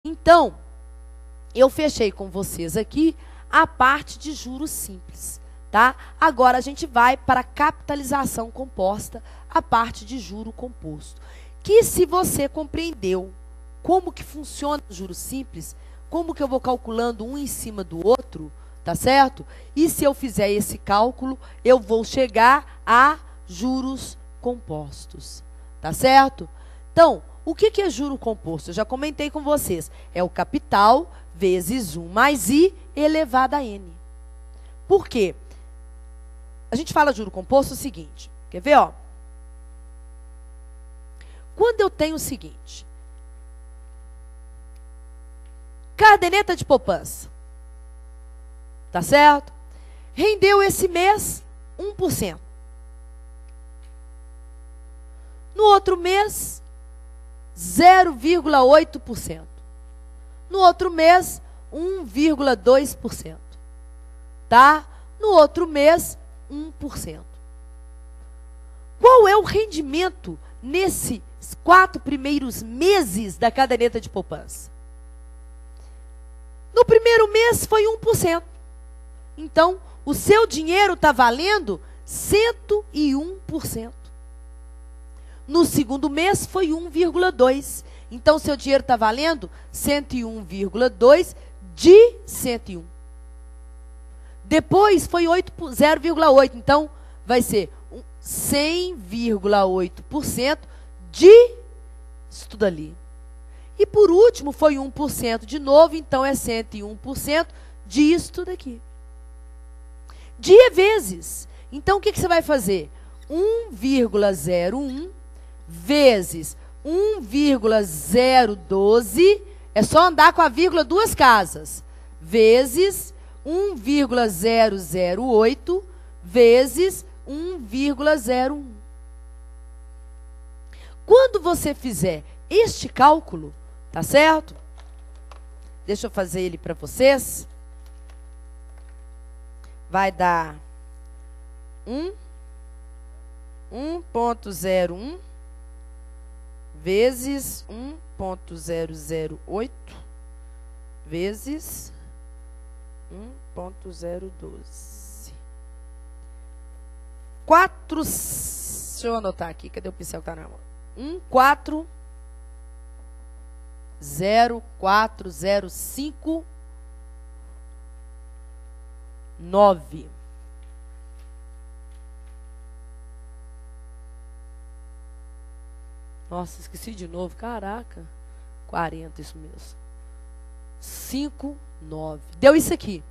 Então, eu fechei com vocês aqui a parte de juros simples, tá? Agora a gente vai para a capitalização composta, a parte de juro composto. Que se você compreendeu como que funciona o juro simples, como que eu vou calculando um em cima do outro, tá certo? E se eu fizer esse cálculo, eu vou chegar a juros compostos, tá certo? Então, o que é juro composto? Eu já comentei com vocês. É o capital vezes 1 mais I elevado a N. Por quê? A gente fala juro composto o seguinte. Quer ver, ó? Quando eu tenho o seguinte. Caderneta de poupança. Tá certo? Rendeu esse mês 1%. No outro mês, 0,8%. No outro mês, 1,2%. Tá? No outro mês, 1%. Qual é o rendimento nesses 4 primeiros meses da caderneta de poupança? No primeiro mês foi 1%. Então, o seu dinheiro está valendo 101%. No segundo mês foi 1,2%. Então, seu dinheiro está valendo 101,2% de 101. Depois foi 0,8%. Então, vai ser 100,8% de isso tudo ali. E por último foi 1% de novo. Então, é 101% disso tudo aqui. Dia vezes. Então, o que você vai fazer? 1,01 vezes 1,012, é só andar com a vírgula duas casas, vezes 1,008 vezes 1,01. Quando você fizer este cálculo, tá certo? Deixa eu fazer ele para vocês. Vai dar 1,01 vezes 1,008 vezes 1,012. 4, deixa eu anotar aqui, cadê o pincel que está na mão? 1,405,9. Nossa, esqueci de novo. Caraca. 40, isso mesmo. 5, 9. Deu isso aqui.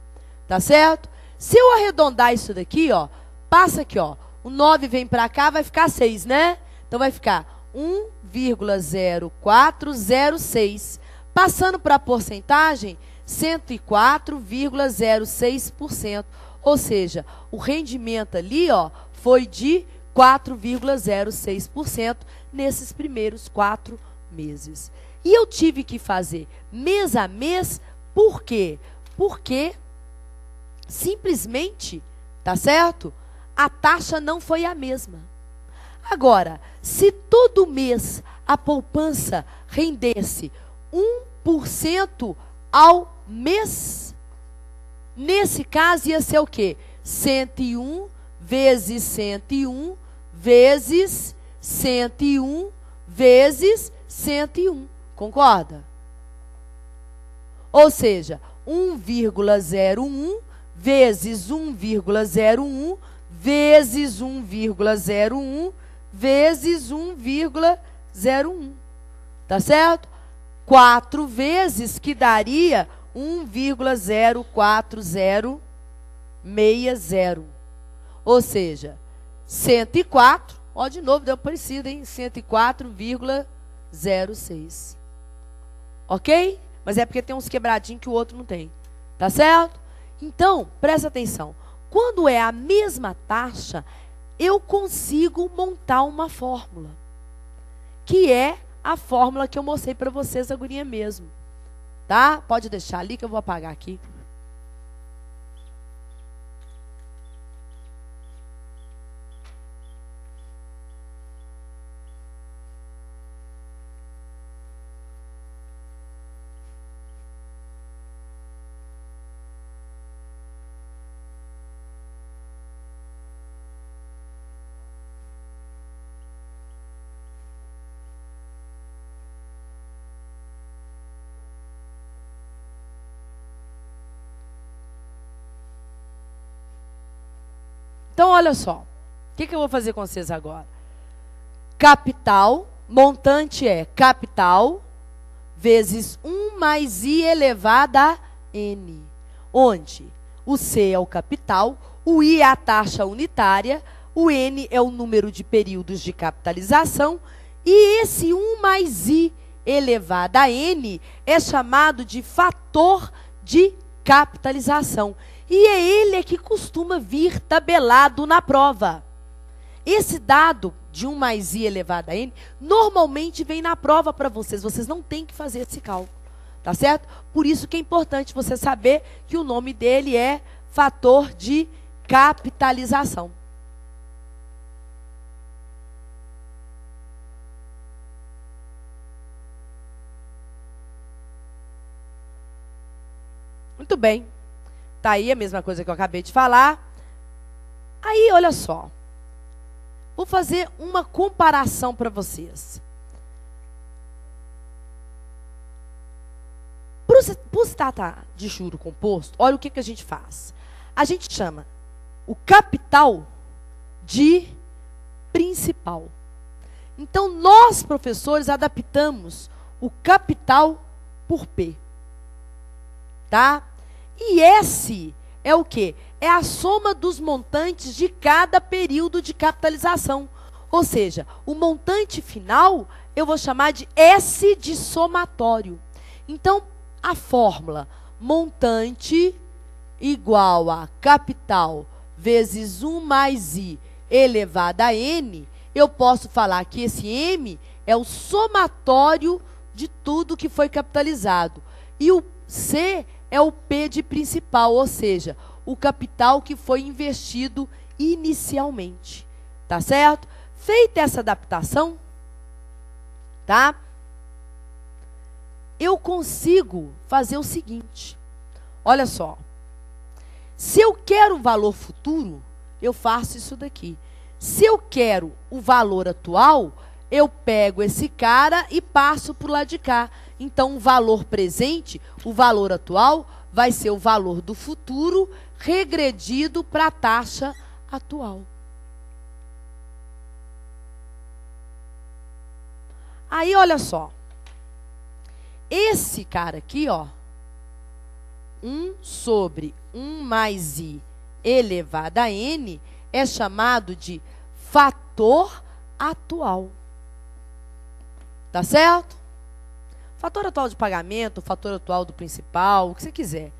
Tá certo? Se eu arredondar isso daqui, ó, passa aqui, ó. O 9 vem para cá, vai ficar 6, né? Então vai ficar 1,0406. Passando para a porcentagem, 104,06%. Ou seja, o rendimento ali, ó, foi de 4,06% nesses primeiros 4 meses. E eu tive que fazer mês a mês, por quê? Porque simplesmente, tá certo? A taxa não foi a mesma. Agora, se todo mês a poupança rendesse 1% ao mês, nesse caso ia ser o quê? 101 vezes 101 vezes 101 vezes 101. Concorda? Ou seja, 1,01 vezes 1,01 vezes 1,01 vezes 1,01. Tá certo? 4 vezes, que daria 1,04060. Ou seja, 104, ó, de novo, deu parecido, hein? 104,06. Ok? Mas é porque tem uns quebradinhos que o outro não tem. Tá certo? Então, presta atenção. Quando é a mesma taxa, eu consigo montar uma fórmula. Que é a fórmula que eu mostrei para vocês, a gurinha mesmo. Tá? Pode deixar ali que eu vou apagar aqui. Então, olha só. O que eu vou fazer com vocês agora? Capital, montante é capital vezes 1 mais I elevado a N. Onde o C é o capital, o I é a taxa unitária, o N é o número de períodos de capitalização e esse 1 mais I elevado a N é chamado de fator de capitalização. E é ele que costuma vir tabelado na prova. Esse dado de 1 mais I elevado a N, normalmente vem na prova para vocês. Vocês não têm que fazer esse cálculo, tá certo? Por isso que é importante você saber que o nome dele é fator de capitalização. Muito bem. Tá aí a mesma coisa que eu acabei de falar. Aí, olha só. Vou fazer uma comparação para vocês. Para se tratar de juro composto, olha o que a gente faz. A gente chama o capital de principal. Então, nós, professores, adaptamos o capital por P. Tá? E S é o quê? É a soma dos montantes de cada período de capitalização. Ou seja, o montante final eu vou chamar de S de somatório. Então, a fórmula montante igual a capital vezes 1 mais I elevado a N, eu posso falar que esse M é o somatório de tudo que foi capitalizado. E o C é o P de principal, ou seja, o capital que foi investido inicialmente. Tá certo? Feita essa adaptação, tá? Eu consigo fazer o seguinte. Olha só. Se eu quero o valor futuro, eu faço isso daqui. Se eu quero o valor atual, eu pego esse cara e passo para o lado de cá. Então, o valor presente, o valor atual, vai ser o valor do futuro regredido para a taxa atual. Aí, olha só. Esse cara aqui, ó, 1 sobre 1 mais I elevado a N, é chamado de fator atual. Tá certo? Fator atual de pagamento, fator atual do principal, o que você quiser.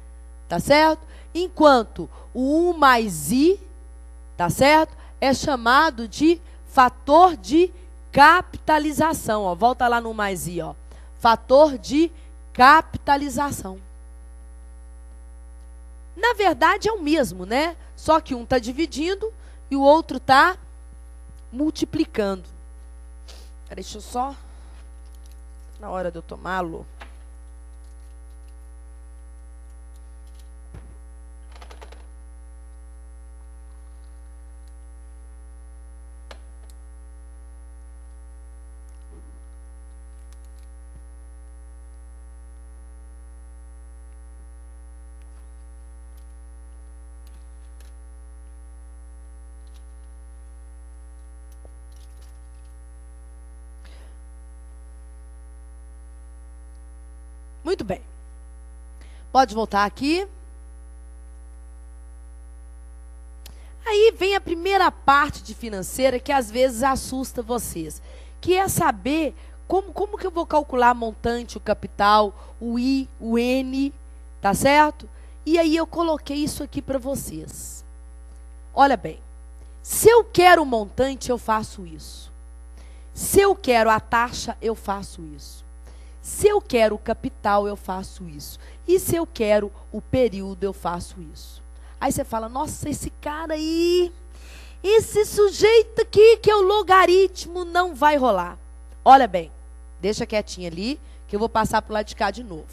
Tá certo? Enquanto o 1 mais I, tá certo? É chamado de fator de capitalização. Ó. Volta lá no mais I, ó. Fator de capitalização. Na verdade é o mesmo, né? Só que um está dividindo e o outro está multiplicando. Deixa eu só... Na hora de eu tomá-lo. Muito bem. Pode voltar aqui. Aí vem a primeira parte de financeira que às vezes assusta vocês, que é saber como que eu vou calcular montante, o capital, o I, o N, tá certo? E aí eu coloquei isso aqui para vocês. Olha bem, se eu quero o montante, eu faço isso. Se eu quero a taxa, eu faço isso. Se eu quero o capital, eu faço isso. E se eu quero o período, eu faço isso. Aí você fala, nossa, esse cara aí, esse sujeito aqui que é o logaritmo, não vai rolar. Olha bem, deixa quietinho ali, que eu vou passar para o lado de cá de novo.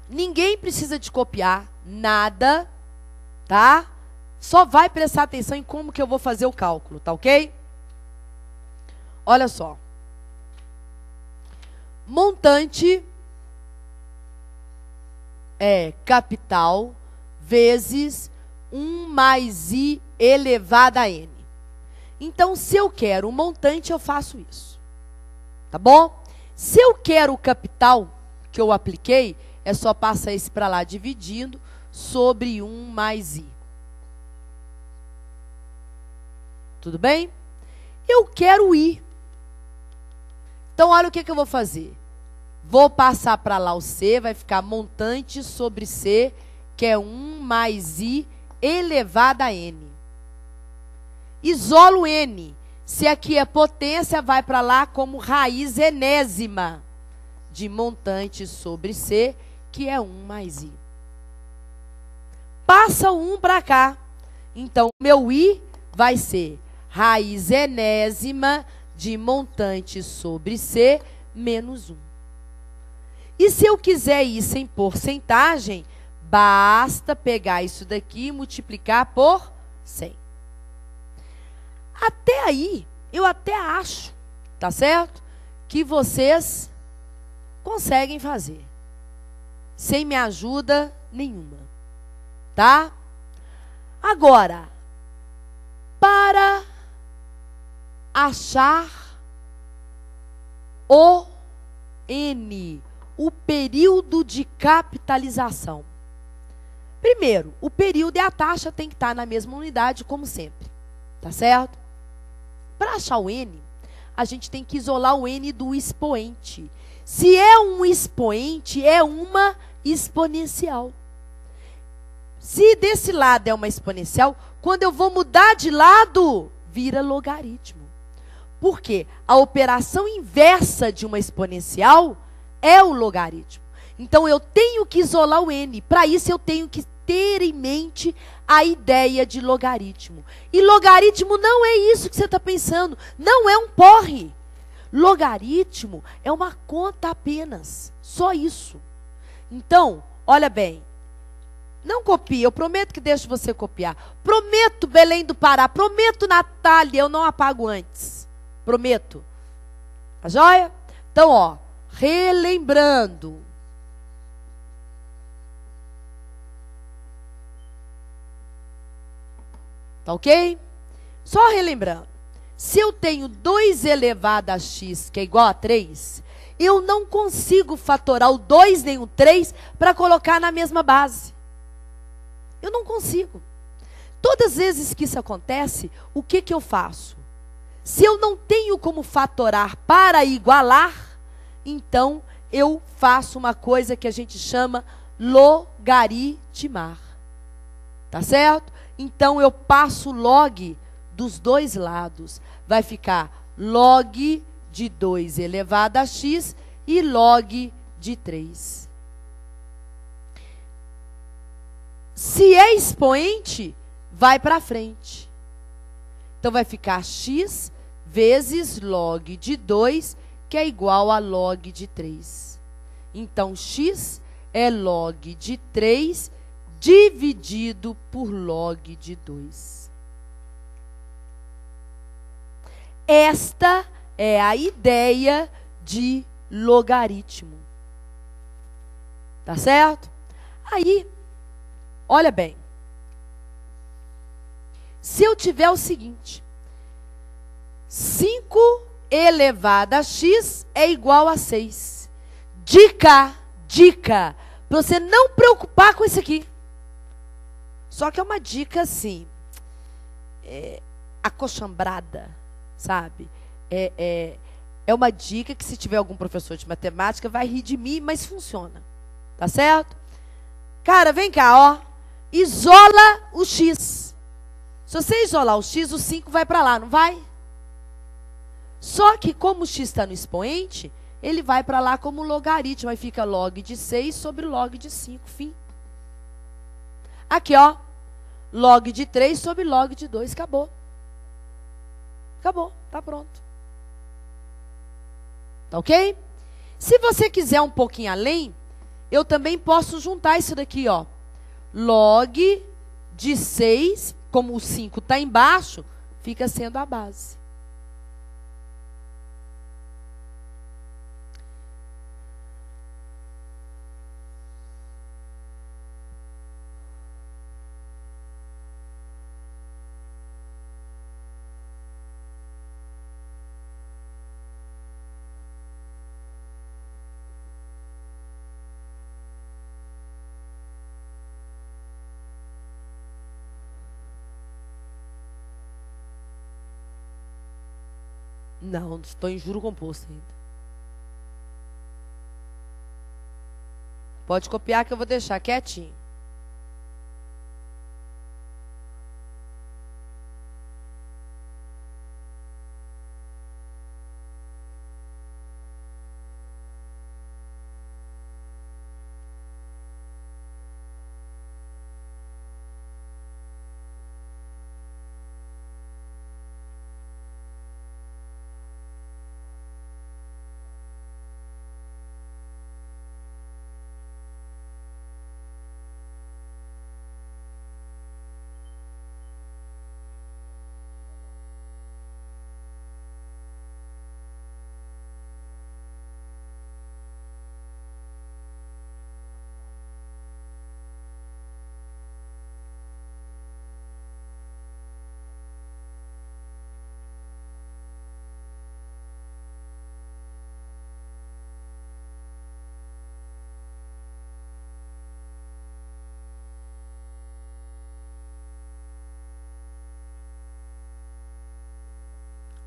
Ninguém precisa de copiar nada, tá? Só vai prestar atenção em como que eu vou fazer o cálculo, tá ok? Olha só. Montante é capital vezes 1 mais I elevado a N. Então, se eu quero o montante, eu faço isso. Tá bom? Se eu quero o capital que eu apliquei, é só passar esse para lá dividindo sobre 1 mais I. Tudo bem? Eu quero I. Então, olha o que eu vou fazer. Vou passar para lá o C, vai ficar montante sobre C, que é 1 mais I elevado a N. Isolo N. Se aqui é potência, vai para lá como raiz enésima de montante sobre C, que é 1 mais I. Passa o 1 para cá. Então, meu I vai ser raiz enésima de montante sobre C menos 1. E se eu quiser isso em porcentagem, basta pegar isso daqui e multiplicar por 100. Até aí, eu até acho, tá certo? Que vocês conseguem fazer. Sem minha ajuda nenhuma. Tá? Agora, para achar o N, o período de capitalização. Primeiro, o período e a taxa tem que estar na mesma unidade, como sempre. Tá certo? Para achar o N, a gente tem que isolar o N do expoente. Se é um expoente, é uma exponencial. Se desse lado é uma exponencial, quando eu vou mudar de lado, vira logaritmo. Por quê? A operação inversa de uma exponencial é o logaritmo. Então, eu tenho que isolar o N. Para isso, eu tenho que ter em mente a ideia de logaritmo. E logaritmo não é isso que você está pensando. Não é um porre. Logaritmo é uma conta apenas. Só isso. Então, olha bem. Não copie, eu prometo que deixo você copiar. Prometo, Belém do Pará. Prometo, Natália, eu não apago antes. Prometo. Tá joia? Então, ó, relembrando. Tá ok? Só relembrando. Se eu tenho 2 elevado a x, que é igual a 3, eu não consigo fatorar o 2 nem o 3 para colocar na mesma base. Eu não consigo. Todas as vezes que isso acontece, o que eu faço? Se eu não tenho como fatorar para igualar, então eu faço uma coisa que a gente chama logaritmar. Tá certo? Então eu passo log dos dois lados. Vai ficar log de 2 elevado a x e log de 3. Se é expoente, vai para frente. Então, vai ficar x vezes log de 2, que é igual a log de 3. Então, x é log de 3 dividido por log de 2. Esta é a ideia de logaritmo. Tá certo? Aí, olha bem. Se eu tiver o seguinte, 5 elevado a x é igual a 6. Dica, para você não preocupar com isso aqui. Só que é uma dica assim, acochambrada, sabe? É uma dica que se tiver algum professor de matemática vai rir de mim, mas funciona. Tá certo? Cara, vem cá, ó. Isola o x. Se você isolar o x, o 5 vai para lá, não vai? Só que como o x está no expoente, ele vai para lá como logaritmo. Aí fica log de 6 sobre log de 5, fim. Aqui, ó. Log de 3 sobre log de 2, acabou. Acabou, tá pronto. Tá ok? Se você quiser um pouquinho além, eu também posso juntar isso daqui, ó. Log de 6, como o 5 está embaixo, fica sendo a base. Não, estou em juro composto ainda. Pode copiar que eu vou deixar quietinho.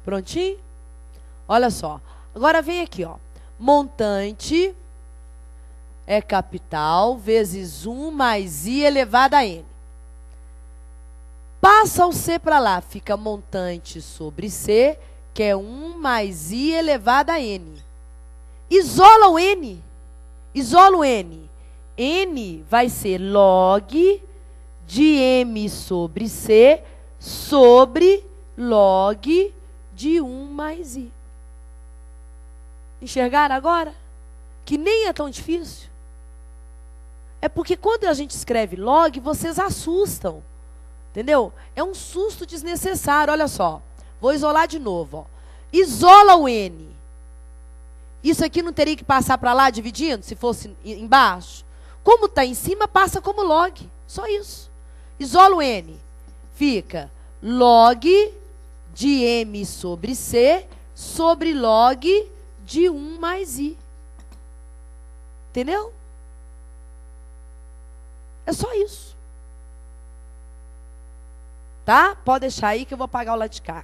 Prontinho? Olha só. Agora vem aqui, ó. Montante é capital vezes 1 mais I elevado a N. Passa o C para lá, fica montante sobre C, que é 1 mais I elevado a N. Isola o N. Isola o N. N vai ser log de M sobre C sobre log de 1 mais I. Enxergaram agora? Que nem é tão difícil. É porque quando a gente escreve log, vocês assustam. Entendeu? É um susto desnecessário. Olha só. Vou isolar de novo. Ó. Isola o N. Isso aqui não teria que passar para lá dividindo, se fosse embaixo? Como está em cima, passa como log. Só isso. Isola o N. Fica log de M sobre C sobre log de 1 mais I. Entendeu? É só isso. Tá? Pode deixar aí que eu vou apagar o lado de cá.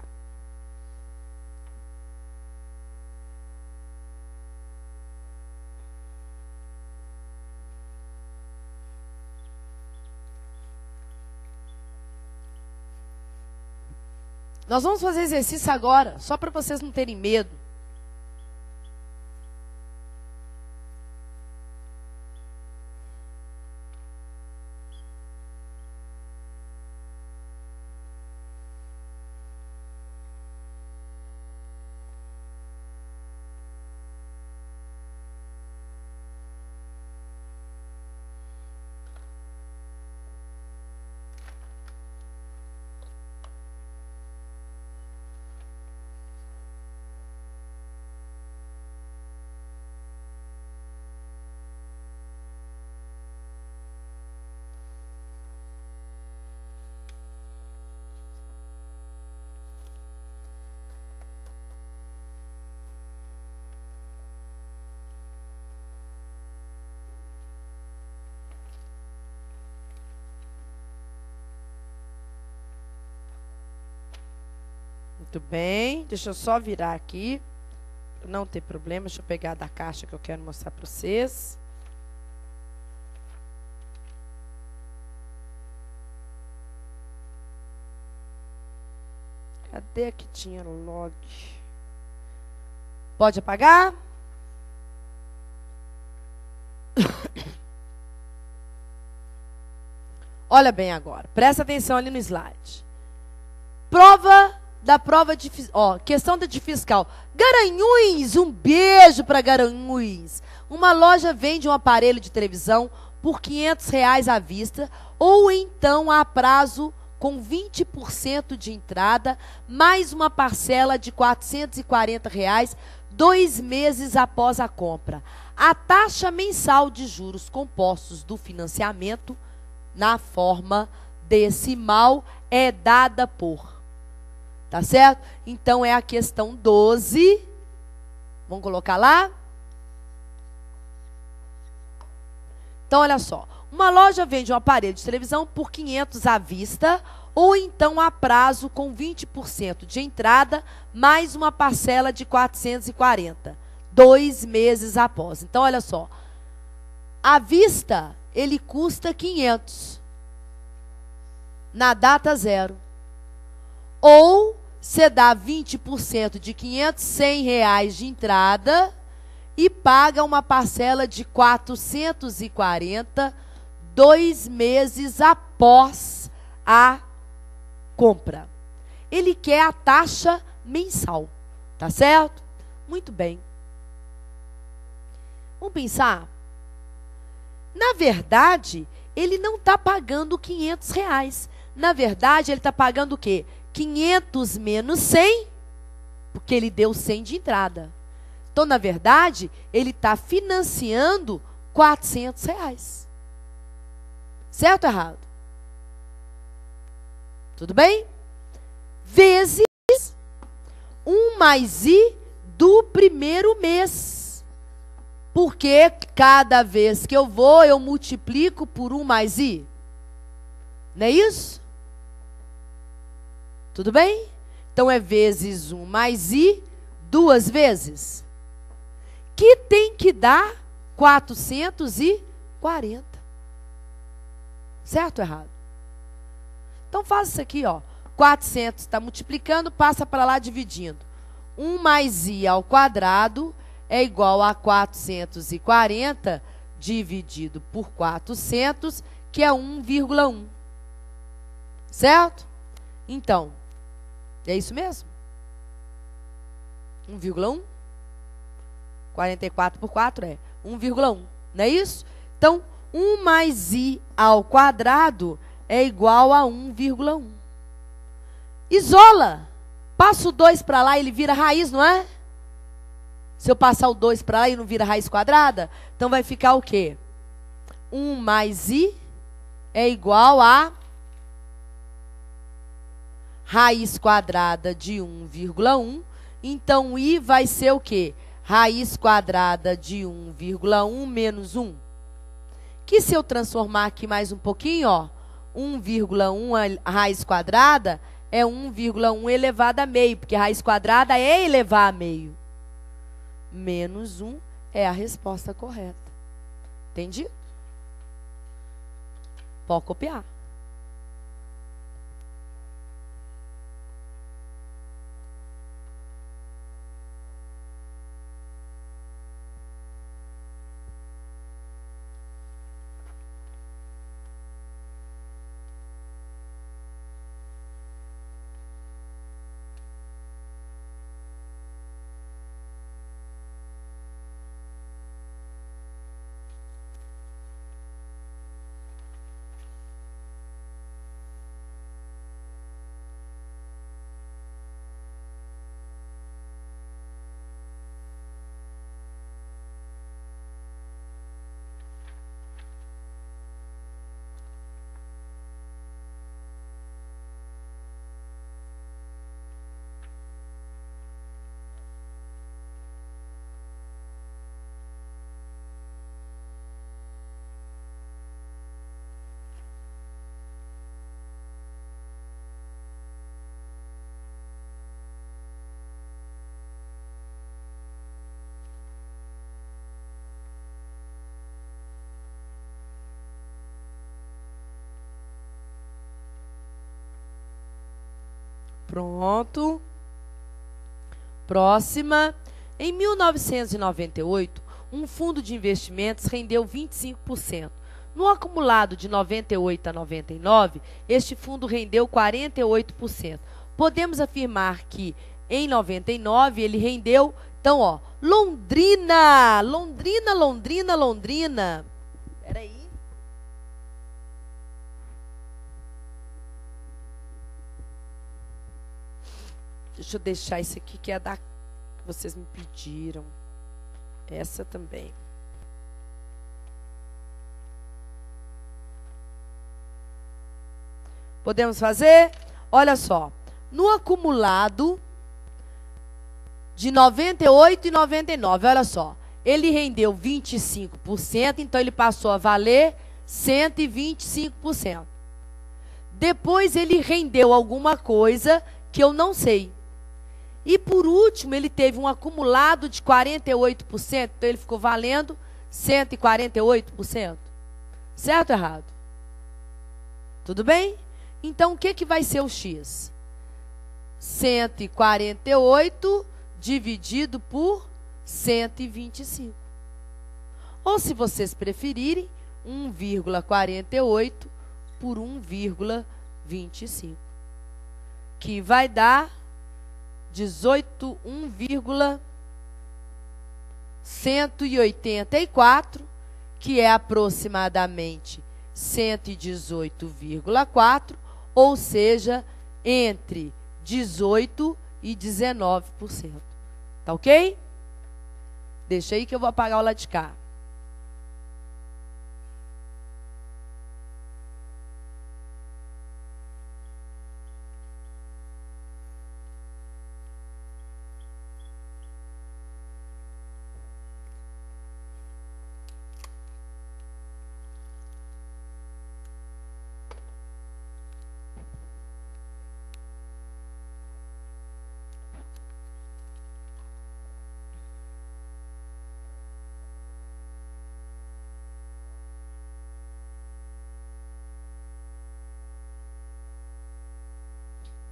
Nós vamos fazer exercício agora, só para vocês não terem medo. Muito bem, deixa eu só virar aqui, não tem problema, deixa eu pegar da caixa que eu quero mostrar para vocês. Cadê que tinha log? Pode apagar? Olha bem agora, presta atenção ali no slide. Prova de... Ó, questão de fiscal. Garanhuns, um beijo para Garanhuns. Uma loja vende um aparelho de televisão por R$500 à vista ou então a prazo com 20% de entrada, mais uma parcela de R$440, 2 meses após a compra. A taxa mensal de juros compostos do financiamento, na forma decimal, é dada por... Tá certo? Então, é a questão 12. Vamos colocar lá? Então, olha só. Uma loja vende um aparelho de televisão por R$500 à vista ou então a prazo com 20% de entrada, mais uma parcela de 440, 2 meses após. Então, olha só, à vista, ele custa 500, na data zero. Ou você dá 20% de 500, R$100 de entrada e paga uma parcela de 440, 2 meses após a compra. Ele quer a taxa mensal, tá certo? Muito bem. Vamos pensar? Na verdade, ele não está pagando R$500. Na verdade, ele está pagando o quê? 500 menos 100, porque ele deu 100 de entrada. Então, na verdade, ele está financiando R$400. Certo ou errado? Tudo bem? Vezes 1 mais I do primeiro mês. Porque cada vez que eu vou, eu multiplico por 1 mais I. Não é isso? Tudo bem? Então, é vezes 1 mais I, 2 vezes. Que tem que dar 440. Certo ou errado? Então, faz isso aqui, ó. 400 está multiplicando, passa para lá dividindo. 1 mais I ao quadrado é igual a 440 dividido por 400, que é 1,1. Certo? Então, é isso mesmo? 1,1? 44 por 4 é 1,1. Não é isso? Então, 1 mais I ao quadrado é igual a 1,1. Isola. Passa o 2 para lá e ele vira raiz, não é? Se eu passar o 2 para lá e não vira raiz quadrada, então vai ficar o quê? 1 mais I é igual a raiz quadrada de 1,1. Então, I vai ser o quê? Raiz quadrada de 1,1 menos 1. Que se eu transformar aqui mais um pouquinho, ó, 1,1 a raiz quadrada é 1,1 elevado a meio, porque a raiz quadrada é elevar a meio. Menos 1 é a resposta correta. Entendido? Pode copiar. Pronto. Próxima. Em 1998, um fundo de investimentos rendeu 25%. No acumulado de 98 a 99, este fundo rendeu 48%. Podemos afirmar que em 99 ele rendeu, então, ó, Londrina, Londrina, Londrina, Londrina. Espera aí. Deixa eu deixar isso aqui, que é a da que vocês me pediram. Essa também. Podemos fazer? Olha só. No acumulado de 98 e 99, olha só. Ele rendeu 25%, então ele passou a valer 125%. Depois ele rendeu alguma coisa que eu não sei. E por último, ele teve um acumulado de 48%, então ele ficou valendo 148%. Certo ou errado? Tudo bem? Então, o que vai ser o X? 148 dividido por 125. Ou, se vocês preferirem, 1,48 por 1,25. Que vai dar 184, que é aproximadamente 118,4, ou seja, entre 18% e 19%. Tá ok? Deixa aí que eu vou apagar o lado de cá.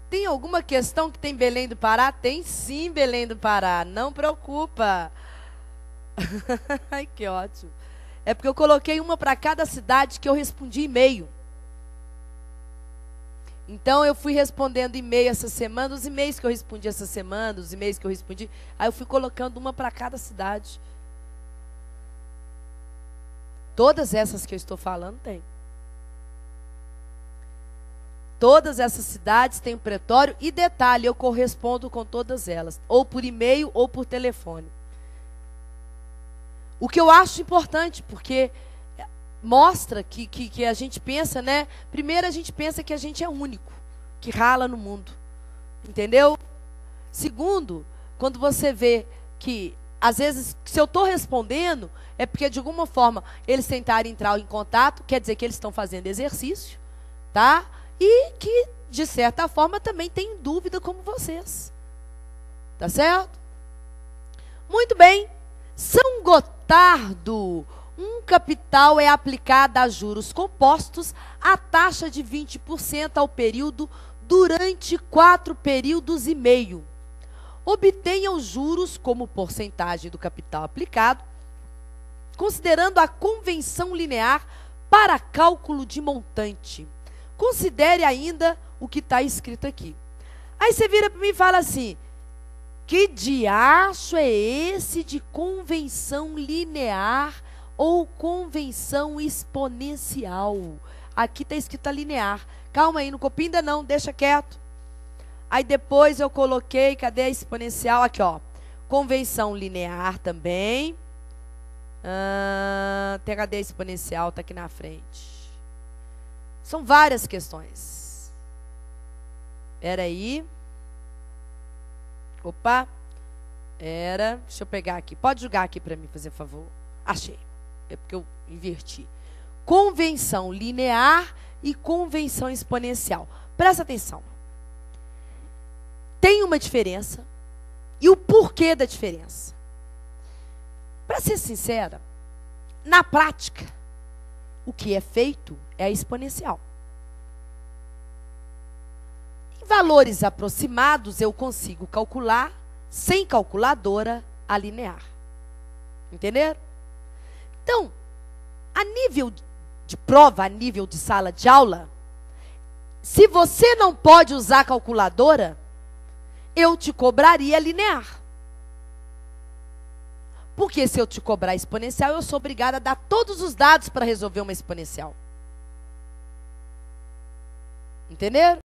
Tem alguma questão que tem Belém do Pará? Tem sim, Belém do Pará. Não preocupa. Ai, que ótimo. É porque eu coloquei uma para cada cidade que eu respondi e-mail. Então, eu fui respondendo e-mail essa semana, os e-mails que eu respondi essa semana, os e-mails que eu respondi. Aí eu fui colocando uma para cada cidade. Todas essas que eu estou falando tem. Todas essas cidades têm um pretório e, detalhe, eu correspondo com todas elas, ou por e-mail ou por telefone. O que eu acho importante, porque mostra que a gente pensa, né? Primeiro, a gente pensa que a gente é único, que rala no mundo. Entendeu? Segundo, quando você vê que, às vezes, se eu estou respondendo, é porque, de alguma forma, eles tentaram entrar em contato, quer dizer que eles estão fazendo exercício, tá? E que, de certa forma, também tem dúvida como vocês. Tá certo? Muito bem. São Gotardo. Um capital é aplicada a juros compostos a taxa de 20% ao período durante 4 períodos e meio. Obtenha os juros como porcentagem do capital aplicado, considerando a convenção linear para cálculo de montante. Considere ainda o que está escrito aqui. Aí você vira para mim e fala assim: que diacho é esse de convenção linear ou convenção exponencial? Aqui está escrito linear. Calma aí, não copia ainda não, deixa quieto. Aí depois eu coloquei, cadê a exponencial? Aqui, ó. Convenção linear também. Cadê a exponencial? Está aqui na frente. São várias questões. Espera aí. Opa. Deixa eu pegar aqui. Pode jogar aqui para mim, fazer favor. Achei. É porque eu inverti. Convenção linear e convenção exponencial. Presta atenção. Tem uma diferença. E o porquê da diferença? Para ser sincera, na prática, o que é feito é a exponencial. Em valores aproximados, eu consigo calcular, sem calculadora, a linear. Entenderam? Então, a nível de prova, a nível de sala de aula, se você não pode usar calculadora, eu te cobraria linear. Porque se eu te cobrar exponencial, eu sou obrigada a dar todos os dados para resolver uma exponencial. Entenderam?